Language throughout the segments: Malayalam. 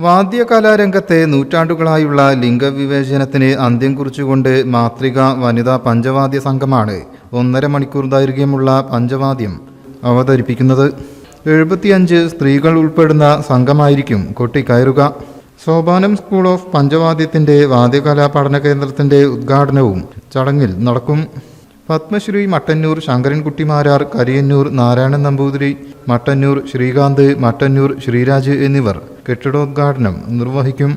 വാദ്യകലാരംഗത്തെ നൂറ്റാണ്ടുകളായുള്ള ലിംഗവിവേചനത്തിന് അന്ത്യം കുറിച്ചുകൊണ്ട് മാതൃക വനിതാ പഞ്ചവാദ്യ സംഘമാണ് 1.5 മണിക്കൂർ ദൈർഘ്യമുള്ള പഞ്ചവാദ്യം അവതരിപ്പിക്കുന്നത്. 75 സ്ത്രീകൾ ഉൾപ്പെടുന്ന സംഘമായിരിക്കും കൊട്ടിക്കയറുക. സോപാനം സ്കൂൾ ഓഫ് പഞ്ചവാദ്യത്തിൻ്റെ വാദ്യകലാ പഠന കേന്ദ്രത്തിൻ്റെ ഉദ്ഘാടനവും ചടങ്ങിൽ നടക്കും. പത്മശ്രീ മട്ടന്നൂർ ശങ്കരൻകുട്ടിമാരാർ, കരിയന്നൂർ നാരായണൻ നമ്പൂതിരി, മട്ടന്നൂർ ശ്രീകാന്ത്, മട്ടന്നൂർ ശ്രീരാജ് എന്നിവർ കെട്ടിടോദ്ഘാടനം നിർവഹിക്കും.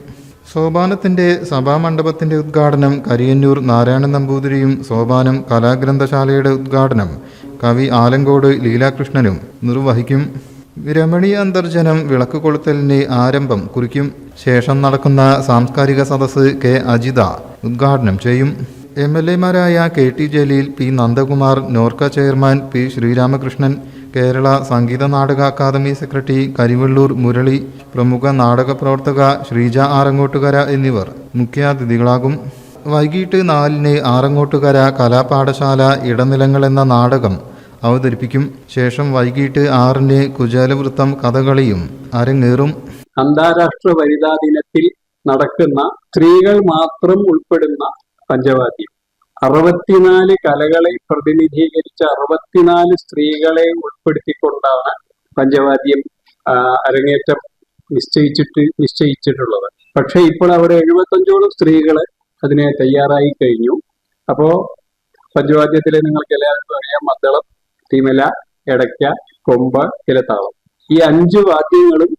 സോപാനത്തിൻ്റെ സഭാമണ്ഡപത്തിൻ്റെ ഉദ്ഘാടനം കരിയന്നൂർ നാരായണൻ നമ്പൂതിരിയും സോപാനം കലാഗ്രന്ഥശാലയുടെ ഉദ്ഘാടനം കവി ആലങ്കോട് ലീലാകൃഷ്ണനും നിർവഹിക്കും. രമണീയ അന്തർജനം വിളക്ക് കൊളുത്തലിന് ആരംഭം കുറിക്കും. ശേഷം നടക്കുന്ന സാംസ്കാരിക സദസ്സ് കെ അജിത ഉദ്ഘാടനം ചെയ്യും. MLA-മാരായ KT Jaleel, P Nandakumar, NORKA chairman P Sreeramakrishnan, Kerala Sangeetha Nataka Akademi secretary Karivellur Murali, പ്രമുഖ നാടക പ്രവർത്തക ശ്രീജ ആറങ്ങോട്ടുകര എന്നിവർ മുഖ്യാതിഥികളാകും. വൈകിട്ട് 4-ന് ആറങ്ങോട്ടുകര കലാപാഠശാല ഇടനിലങ്ങൾ എന്ന നാടകം അവതരിപ്പിക്കും. ശേഷം വൈകിട്ട് 6-ന് കുചേലവൃത്തം കഥകളിയും അരങ്ങേറും. അന്താരാഷ്ട്ര വനിതാ ദിനത്തിൽ നടക്കുന്ന സ്ത്രീകൾ മാത്രം ഉൾപ്പെടുന്ന പഞ്ചവാദ്യം 64 കലകളെ പ്രതിനിധീകരിച്ച 64 സ്ത്രീകളെ ഉൾപ്പെടുത്തിക്കൊണ്ടാണ് പഞ്ചവാദ്യം അരങ്ങേറ്റം നിശ്ചയിച്ചിട്ടുള്ളത്. പക്ഷെ ഇപ്പോൾ അവിടെ 75ഓളം സ്ത്രീകൾ അതിനെ തയ്യാറായി കഴിഞ്ഞു. അപ്പോ പഞ്ചവാദ്യത്തിലെ നിങ്ങൾക്ക് എല്ലാവർക്കും അറിയാം, മദ്ദളം, തിമല, എടയ്ക്ക, കൊമ്പ്, ഇലത്താളം, ഈ 5 വാദ്യങ്ങളും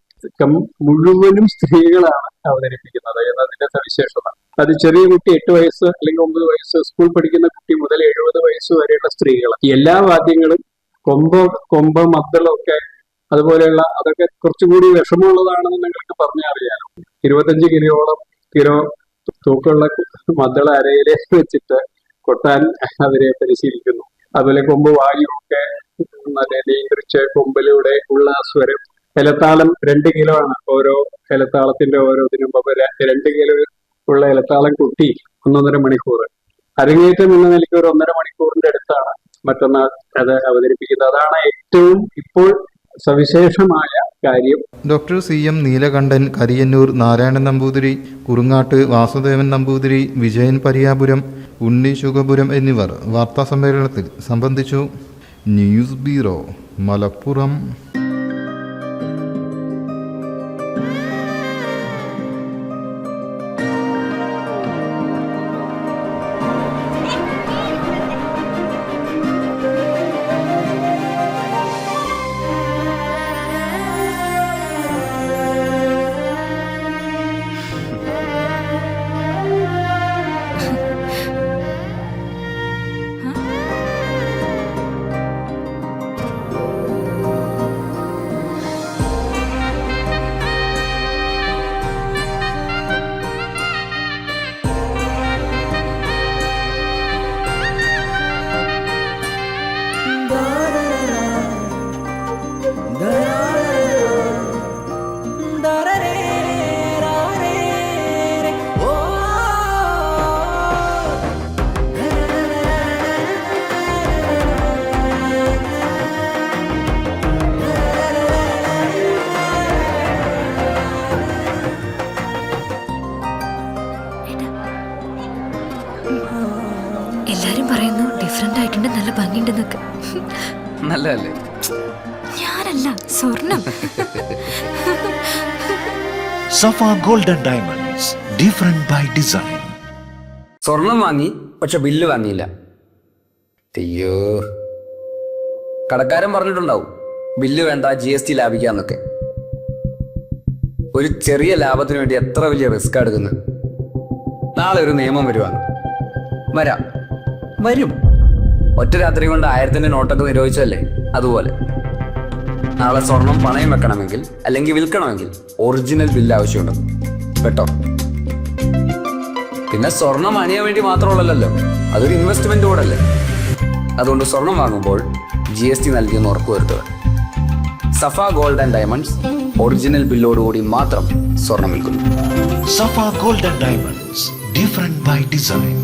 മുഴുവനും സ്ത്രീകളാണ് അവതരിപ്പിക്കുന്നത് എന്നതിന്റെ സവിശേഷത. അത് ചെറിയ കുട്ടി 8 വയസ്സ് അല്ലെങ്കിൽ 9 വയസ്സ്, സ്കൂൾ പഠിക്കുന്ന കുട്ടി മുതൽ 70 വയസ്സ് വരെയുള്ള സ്ത്രീകൾ. എല്ലാ വാദ്യങ്ങളും കൊമ്പ്, മദ്ദളമൊക്കെ അതുപോലെയുള്ള അതൊക്കെ കുറച്ചുകൂടി വിഷമമുള്ളതാണെന്ന് നിങ്ങൾക്ക് പറഞ്ഞറിയാലോ. 25 കിലോ തൂക്കമുള്ള മദ്ദള അരയിലെ വെച്ചിട്ട് കൊട്ടാൻ അവരെ പരിശീലിക്കുന്നു. അതുപോലെ കൊമ്പ് വായുവൊക്കെ നല്ല നിയന്ത്രിച്ച് കൊമ്പിലൂടെ ഉള്ള സ്വരം. ഇലത്താളം 2 കിലോ ആണ്. ഓരോ ഇലത്താളത്തിന്റെ ഓരോന്നിനും 2 കിലോ ഉള്ള ഇലത്താളം കുട്ടി 1.5 മണിക്കൂർ. അരങ്ങേറ്റം എന്ന നിലയ്ക്ക് ഒരു 1.5 മണിക്കൂറിന്റെ അടുത്താണ് മറ്റന്നാൾ അത് അവതരിപ്പിക്കുന്നത്. അതാണ് ഏറ്റവും ഇപ്പോൾ സവിശേഷമായ കാര്യം. ഡോക്ടർ CM നീലകണ്ഠൻ, കരിയന്നൂർ നാരായണൻ നമ്പൂതിരി, കുറുങ്ങാട്ട് വാസുദേവൻ നമ്പൂതിരി, വിജയൻ പരിയാപുരം, ഉണ്ണി ശുഗപുരം എന്നിവർ വാർത്താസമ്മേളനത്തിൽ സംബന്ധിച്ചു. News bureau, Malappuram. എല്ലാരും പറയുന്നു ഡിഫറെന്റ് ആയിട്ടുണ്ട്, നല്ല ഭംഗിയുണ്ടെന്നൊക്കെ. നല്ലതല്ലേ? ഞാനല്ല, സ്വർണം. Safa golden diamonds, different by design. സ്വർണം വാങ്ങി, പക്ഷെ ബില്ല് വാങ്ങിയില്ല. അയ്യോ, കടക്കാരൻ പറഞ്ഞിട്ടുണ്ടാവും ബില്ല് വേണ്ട, GST ലാഭിക്കാന്നൊക്കെ. ഒരു ചെറിയ ലാഭത്തിന് വേണ്ടി എത്ര വലിയ റിസ്ക് എടുക്കുന്നത്. നാളെ ഒരു നിയമം വരും. ഒറ്റ രാത്രി കൊണ്ട് 1000-ന്റെ നോട്ടൊക്കെ നിരോധിച്ചല്ലേ, അതുപോലെ നാളെ സ്വർണം പണയം വെക്കണമെങ്കിൽ അല്ലെങ്കിൽ വിൽക്കണമെങ്കിൽ ഒറിജിനൽ ബില്ല് ആവശ്യമുണ്ട് കേട്ടോ. പിന്നെ സ്വർണം അണിയാൻ വേണ്ടി മാത്രമുള്ളല്ലോ, അതൊരു ഇൻവെസ്റ്റ്മെന്റ് കൂടല്ലേ. അതുകൊണ്ട് സ്വർണം വാങ്ങുമ്പോൾ GST നൽകിയെന്ന് ഉറപ്പുവരുത്തുക. Safa gold and diamonds original ബില്ലോടുകൂടി മാത്രം സ്വർണം വിൽക്കുന്നു. Safa golden diamonds, different by design.